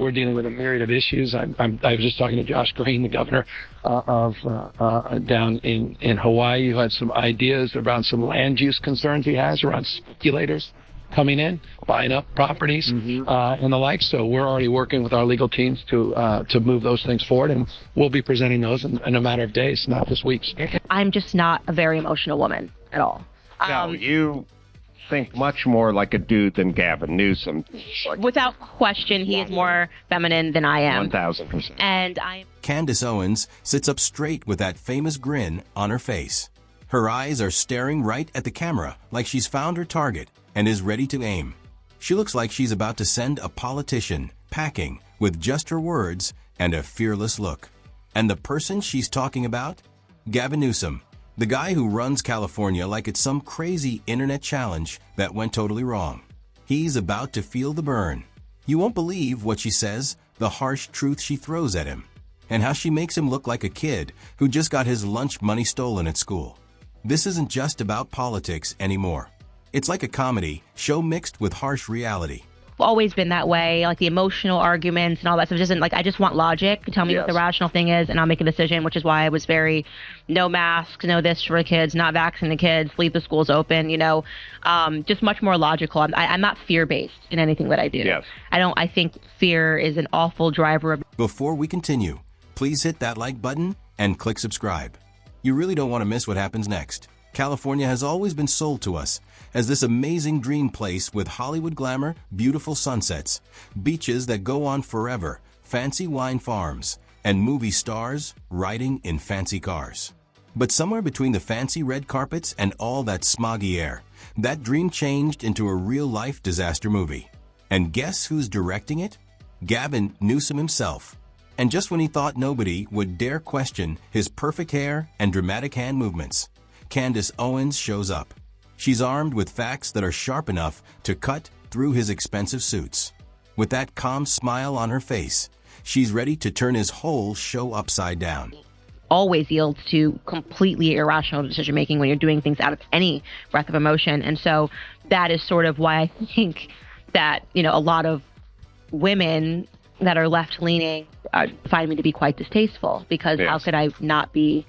We're dealing with a myriad of issues. I was just talking to Josh Green, the governor down in Hawaii, who had some ideas around some land use concerns he has around speculators coming in, buying up properties, and the like. So we're already working with our legal teams to move those things forward, and we'll be presenting those in a matter of days, not just weeks. I'm just not a very emotional woman at all. No, you think much more like a dude than Gavin Newsom. Without question, he is more feminine than I am. 1,000%. And Candace Owens sits up straight with that famous grin on her face. Her eyes are staring right at the camera like she's found her target and is ready to aim. She looks like she's about to send a politician packing with just her words and a fearless look. And the person she's talking about? Gavin Newsom, the guy who runs California like it's some crazy internet challenge that went totally wrong. He's about to feel the burn. You won't believe what she says, the harsh truth she throws at him, and how she makes him look like a kid who just got his lunch money stolen at school. This isn't just about politics anymore. It's like a comedy show mixed with harsh reality. always been that way, like the emotional arguments and all that stuff. Just like, I just want logic. Tell me what the rational thing is, and I'll make a decision, which is why I was very no masks, no this for the kids, not vaccinating the kids, leave the schools open, just much more logical. I'm not fear-based in anything that I do. Yes. I think fear is an awful driver of... Before we continue, please hit that like button and click subscribe. You really don't want to miss what happens next. California has always been sold to us as this amazing dream place with Hollywood glamour, beautiful sunsets, beaches that go on forever, fancy wine farms, and movie stars riding in fancy cars. But somewhere between the fancy red carpets and all that smoggy air, that dream changed into a real-life disaster movie. And guess who's directing it? Gavin Newsom himself. And just when he thought nobody would dare question his perfect hair and dramatic hand movements, Candace Owens shows up. She's armed with facts that are sharp enough to cut through his expensive suits. With that calm smile on her face, she's ready to turn his whole show upside down. Always yields to completely irrational decision-making when you're doing things out of any breath of emotion. And so that is sort of why I think that, a lot of women that are left-leaning find me to be quite distasteful, because how could I not be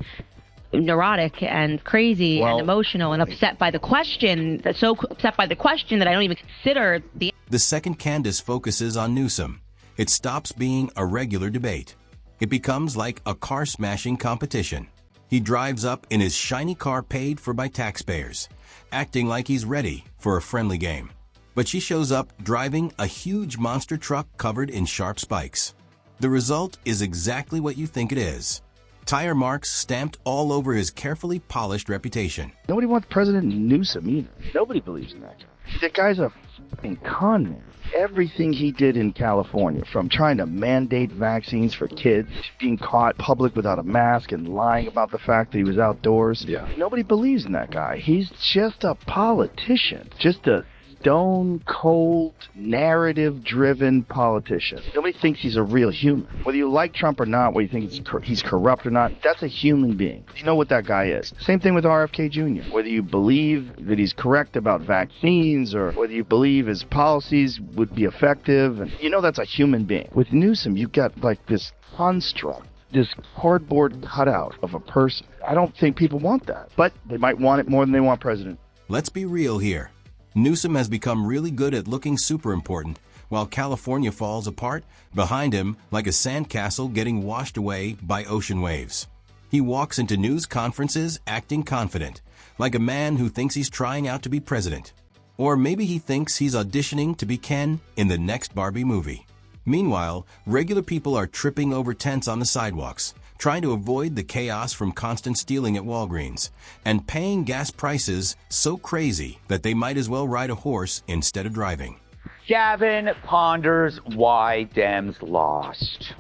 neurotic and crazy and emotional and upset by the question, so upset by the question that I don't even consider the... The second Candace focuses on Newsom, it stops being a regular debate. It becomes like a car-smashing competition. He drives up in his shiny car paid for by taxpayers, acting like he's ready for a friendly game. But she shows up driving a huge monster truck covered in sharp spikes. The result is exactly what you think it is. Tire marks stamped all over his carefully polished reputation. Nobody wants President Newsom either. Nobody believes in that guy. That guy's a f***ing con man. Everything he did in California, from trying to mandate vaccines for kids, being caught public without a mask and lying about the fact that he was outdoors. Nobody believes in that guy. He's just a politician. Just a stone-cold, narrative-driven politician. Nobody thinks he's a real human. Whether you like Trump or not, whether you think he's corrupt or not, that's a human being. You know what that guy is. Same thing with RFK Jr. Whether you believe that he's correct about vaccines or whether you believe his policies would be effective, and that's a human being. With Newsom, you've got like this construct, this cardboard cutout of a person. I don't think people want that, but they might want it more than they want President. Let's be real here. Newsom has become really good at looking super important, while California falls apart behind him like a sandcastle getting washed away by ocean waves. He walks into news conferences acting confident, like a man who thinks he's trying out to be president. Or maybe he thinks he's auditioning to be Ken in the next Barbie movie. Meanwhile, regular people are tripping over tents on the sidewalks, trying to avoid the chaos from constant stealing at Walgreens, and paying gas prices so crazy that they might as well ride a horse instead of driving. Gavin ponders why Dems lost.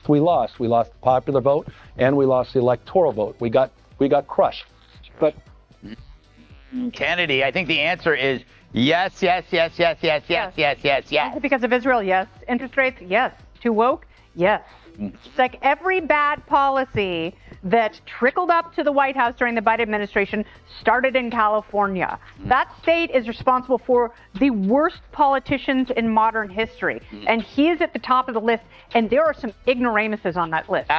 We lost. We lost the popular vote, and we lost the electoral vote. We got crushed. But Kennedy, I think the answer is yes, yes, yes, yes, yes, yes, yes, yes, yes. Is it because of Israel? Yes. Interest rates? Yes. Too woke? Yes. It's like every bad policy that trickled up to the White House during the Biden administration started in California. That state is responsible for the worst politicians in modern history. And he is at the top of the list. And there are some ignoramuses on that list.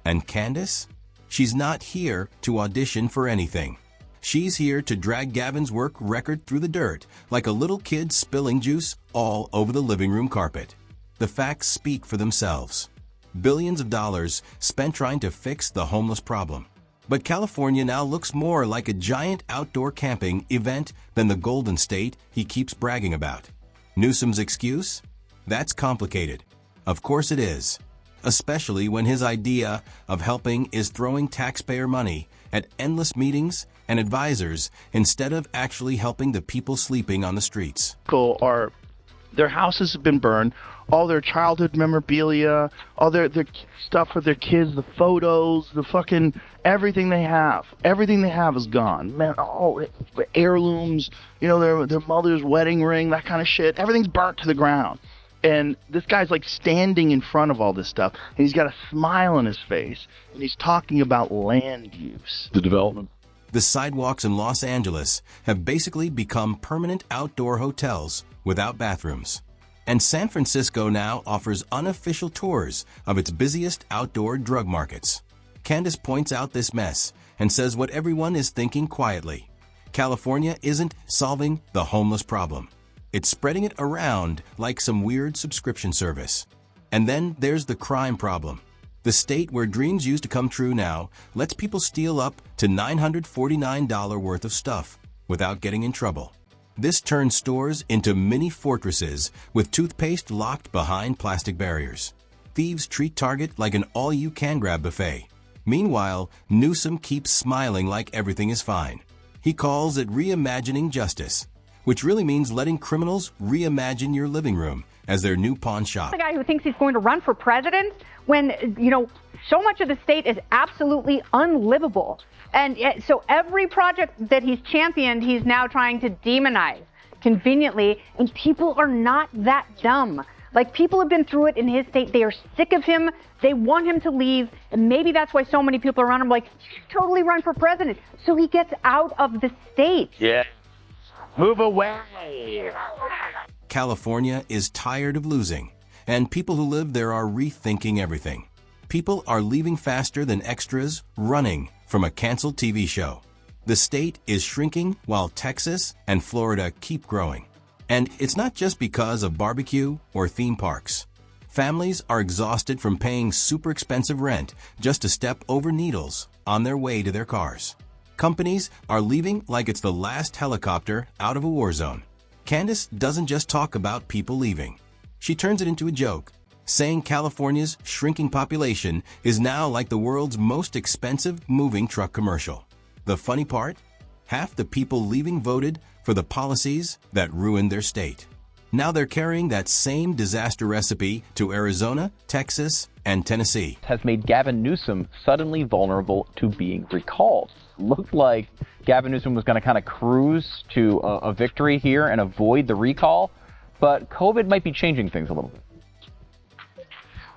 And Candace? She's not here to audition for anything. She's here to drag Gavin's work record through the dirt like a little kid spilling juice all over the living room carpet. The facts speak for themselves. Billions of dollars spent trying to fix the homeless problem. But California now looks more like a giant outdoor camping event than the Golden State he keeps bragging about. Newsom's excuse? That's complicated. Of course it is. Especially when his idea of helping is throwing taxpayer money at endless meetings and advisors instead of actually helping the people sleeping on the streets. Their houses have been burned, all their childhood memorabilia, all their stuff for their kids, the photos, the fucking everything they have is gone. Man, heirlooms, their mother's wedding ring, that kind of shit, everything's burnt to the ground. And this guy's like standing in front of all this stuff, and he's got a smile on his face, and he's talking about land use. The development. The sidewalks in Los Angeles have basically become permanent outdoor hotels without bathrooms. And San Francisco now offers unofficial tours of its busiest outdoor drug markets. Candace points out this mess and says what everyone is thinking quietly. California isn't solving the homeless problem. It's spreading it around like some weird subscription service. And then there's the crime problem. The state where dreams used to come true now lets people steal up to $949 worth of stuff without getting in trouble. This turns stores into mini fortresses with toothpaste locked behind plastic barriers. Thieves treat Target like an all-you-can-grab buffet. Meanwhile, Newsom keeps smiling like everything is fine. He calls it reimagining justice, which really means letting criminals reimagine your living room as their new pawn shop. The guy who thinks he's going to run for president when, so much of the state is absolutely unlivable. And so every project that he's championed, he's now trying to demonize conveniently. And people are not that dumb. Like, people have been through it in his state. They are sick of him. They want him to leave. And maybe that's why so many people around him are like, totally run for president. So he gets out of the state. Yeah. Move away. California is tired of losing, and people who live there are rethinking everything. People are leaving faster than extras running from a canceled TV show. The state is shrinking while Texas and Florida keep growing. And it's not just because of barbecue or theme parks. Families are exhausted from paying super expensive rent just to step over needles on their way to their cars. Companies are leaving like it's the last helicopter out of a war zone. Candace doesn't just talk about people leaving. She turns it into a joke, saying California's shrinking population is now like the world's most expensive moving truck commercial. The funny part? Half the people leaving voted for the policies that ruined their state. Now they're carrying that same disaster recipe to Arizona, Texas, and Tennessee. Has made Gavin Newsom suddenly vulnerable to being recalled. Looked like Gavin Newsom was going to kind of cruise to a victory here and avoid the recall, but COVID might be changing things a little bit.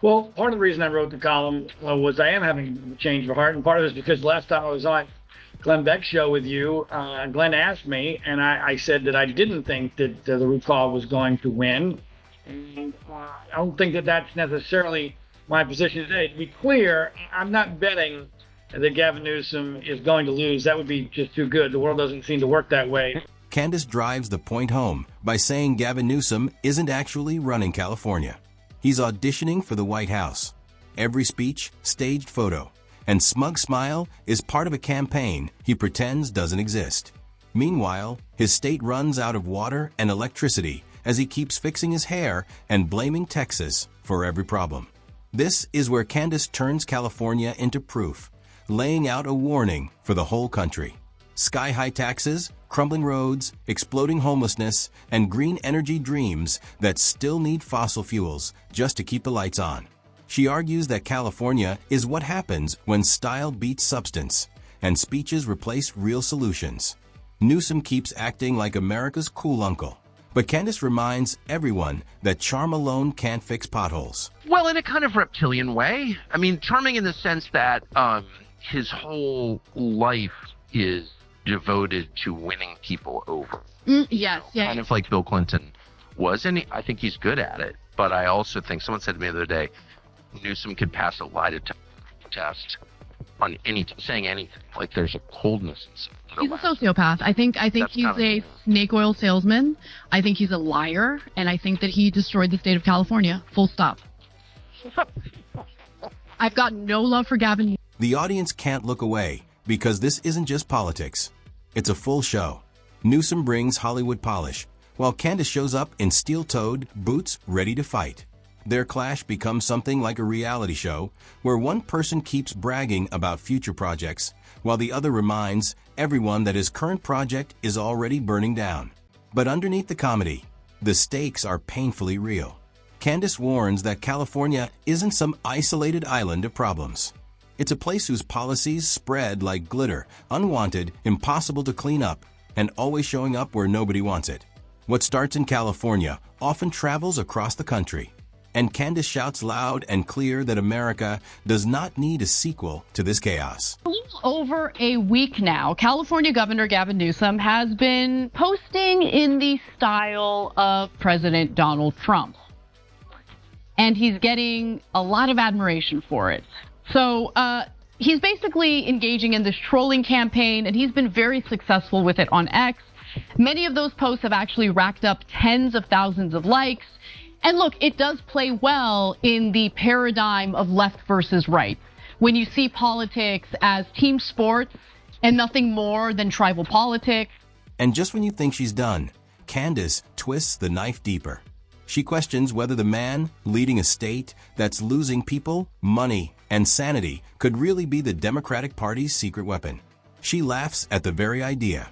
Well, part of the reason I wrote the column was I am having a change of heart, and part of it is because last time I was on Glenn Beck's show with you, Glenn asked me, and I said that I didn't think that the recall was going to win. And I don't think that that's necessarily my position today. To be clear, I'm not betting that Gavin Newsom is going to lose. That would be just too good. The world doesn't seem to work that way. Candace drives the point home by saying Gavin Newsom isn't actually running California. He's auditioning for the White House. Every speech, staged photo, and smug smile is part of a campaign he pretends doesn't exist. Meanwhile, his state runs out of water and electricity as he keeps fixing his hair and blaming Texas for every problem. This is where Candace turns California into proof, laying out a warning for the whole country. Sky-high taxes, crumbling roads, exploding homelessness, and green energy dreams that still need fossil fuels just to keep the lights on. She argues that California is what happens when style beats substance and speeches replace real solutions. Newsom keeps acting like America's cool uncle, but Candace reminds everyone that charm alone can't fix potholes. Well, in a kind of reptilian way. I mean, charming in the sense that his whole life is devoted to winning people over. Yes, yeah. Kind of like Bill Clinton was, and I think he's good at it. But I also think, someone said to me the other day, Newsom could pass a lie detector test on saying anything. Like there's a coldness inside. He's a sociopath. I think he's a snake oil salesman. I think he's a liar, and I think that he destroyed the state of California. Full stop. I've got no love for Gavin. The audience can't look away because this isn't just politics. It's a full show. Newsom brings Hollywood polish, while Candace shows up in steel-toed boots ready to fight. Their clash becomes something like a reality show where one person keeps bragging about future projects while the other reminds everyone that his current project is already burning down. But underneath the comedy, the stakes are painfully real. Candace warns that California isn't some isolated island of problems. It's a place whose policies spread like glitter, unwanted, impossible to clean up, and always showing up where nobody wants it. What starts in California often travels across the country. And Candace shouts loud and clear that America does not need a sequel to this chaos. A little over a week now, California Governor Gavin Newsom has been posting in the style of President Donald Trump. And he's getting a lot of admiration for it. So he's basically engaging in this trolling campaign, and he's been very successful with it on X. Many of those posts have actually racked up tens of thousands of likes. And look, it does play well in the paradigm of left versus right. When you see politics as team sports and nothing more than tribal politics. And just when you think she's done, Candace twists the knife deeper. She questions whether the man leading a state that's losing people, money, and sanity could really be the Democratic Party's secret weapon. She laughs at the very idea.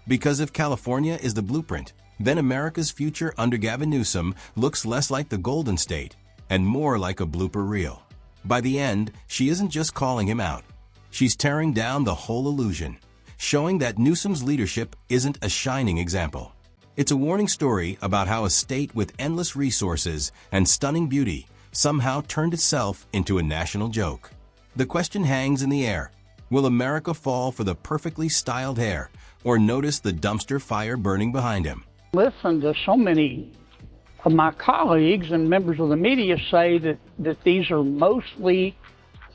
Because if California is the blueprint, then America's future under Gavin Newsom looks less like the Golden State and more like a blooper reel. By the end, she isn't just calling him out. She's tearing down the whole illusion, showing that Newsom's leadership isn't a shining example. It's a warning story about how a state with endless resources and stunning beauty somehow turned itself into a national joke. The question hangs in the air. Will America fall for the perfectly styled hair or notice the dumpster fire burning behind him? Listen to so many of my colleagues and members of the media say that these are mostly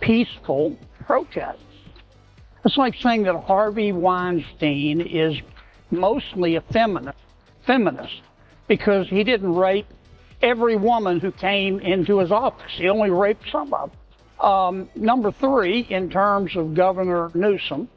peaceful protests. It's like saying that Harvey Weinstein is mostly a feminist because he didn't rape every woman who came into his office. He only raped some of them. Number three, in terms of Governor Newsom,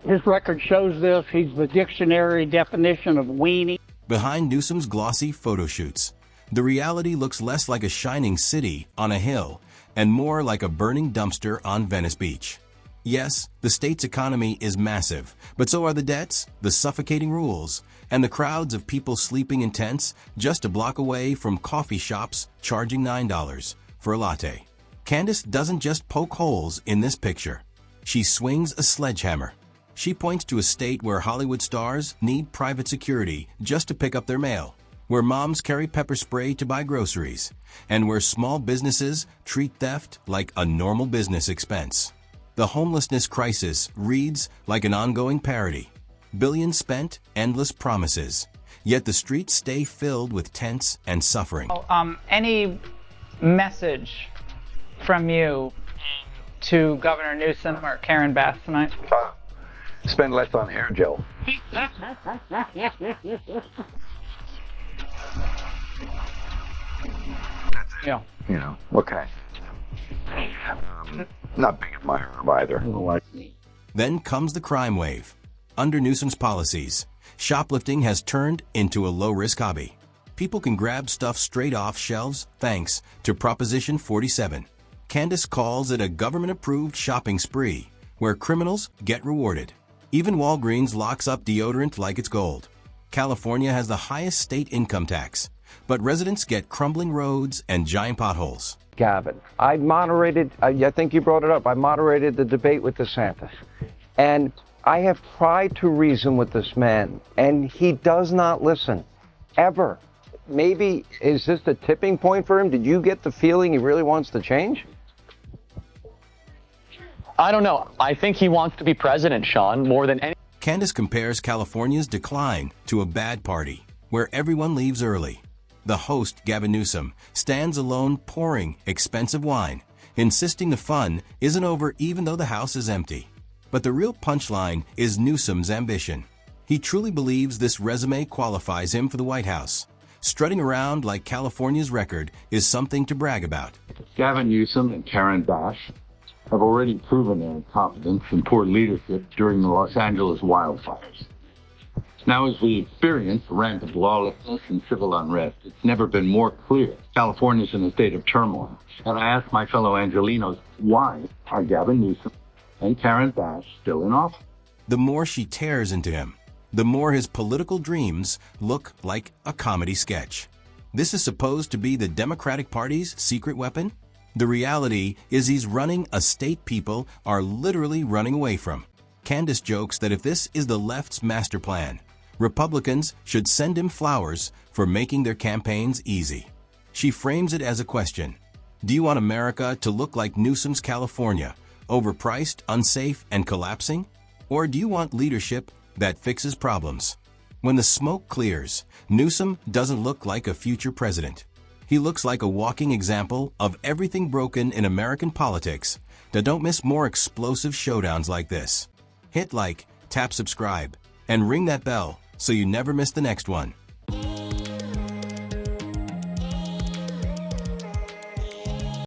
his record shows this. He's the dictionary definition of weenie. Behind Newsom's glossy photo shoots, the reality looks less like a shining city on a hill and more like a burning dumpster on Venice Beach. Yes, the state's economy is massive, but so are the debts, the suffocating rules, and the crowds of people sleeping in tents just a block away from coffee shops charging $9 for a latte. Candace doesn't just poke holes in this picture. She swings a sledgehammer. She points to a state where Hollywood stars need private security just to pick up their mail, where moms carry pepper spray to buy groceries, and where small businesses treat theft like a normal business expense. The homelessness crisis reads like an ongoing parody. Billions spent, endless promises. Yet the streets stay filled with tents and suffering. Any message from you to Governor Newsom or Karen Bass tonight? Spend less on hair gel. Yeah. You know, okay. Not big at my herb either. Then comes the crime wave. Under Newsom's policies, shoplifting has turned into a low-risk hobby. People can grab stuff straight off shelves thanks to Proposition 47. Candace calls it a government-approved shopping spree where criminals get rewarded. Even Walgreens locks up deodorant like it's gold. California has the highest state income tax, but residents get crumbling roads and giant potholes. Gavin, I moderated, I think you brought it up, I moderated the debate with DeSantis. And I have tried to reason with this man, and he does not listen, ever. Maybe, is this the tipping point for him? Did you get the feeling he really wants to change? I don't know. I think he wants to be president, Sean, more than any. Candace compares California's decline to a bad party where everyone leaves early. The host, Gavin Newsom, stands alone pouring expensive wine, insisting the fun isn't over even though the house is empty. But the real punchline is Newsom's ambition. He truly believes this resume qualifies him for the White House. Strutting around like California's record is something to brag about. Gavin Newsom and Karen Bass have already proven their incompetence and poor leadership during the Los Angeles wildfires. Now, as we experience rampant lawlessness and civil unrest, it's never been more clear California's in a state of turmoil. And I ask my fellow Angelinos, why are Gavin Newsom and Karen Bass still in office? The more she tears into him, the more his political dreams look like a comedy sketch. This is supposed to be the Democratic Party's secret weapon? The reality is he's running a state people are literally running away from. Candace jokes that if this is the left's master plan, Republicans should send him flowers for making their campaigns easy. She frames it as a question. Do you want America to look like Newsom's California, overpriced, unsafe, and collapsing? Or do you want leadership that fixes problems? When the smoke clears, Newsom doesn't look like a future president. He looks like a walking example of everything broken in American politics. Don't miss more explosive showdowns like this. Hit like, tap subscribe, and ring that bell so you never miss the next one.